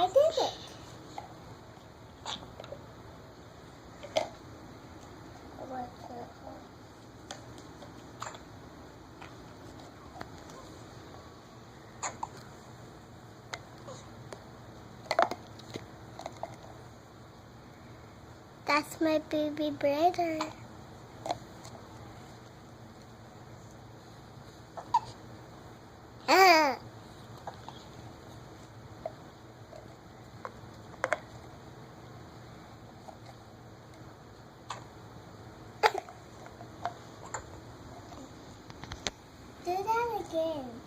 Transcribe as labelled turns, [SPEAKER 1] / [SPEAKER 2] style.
[SPEAKER 1] I did it. That's my baby brother. Do that again.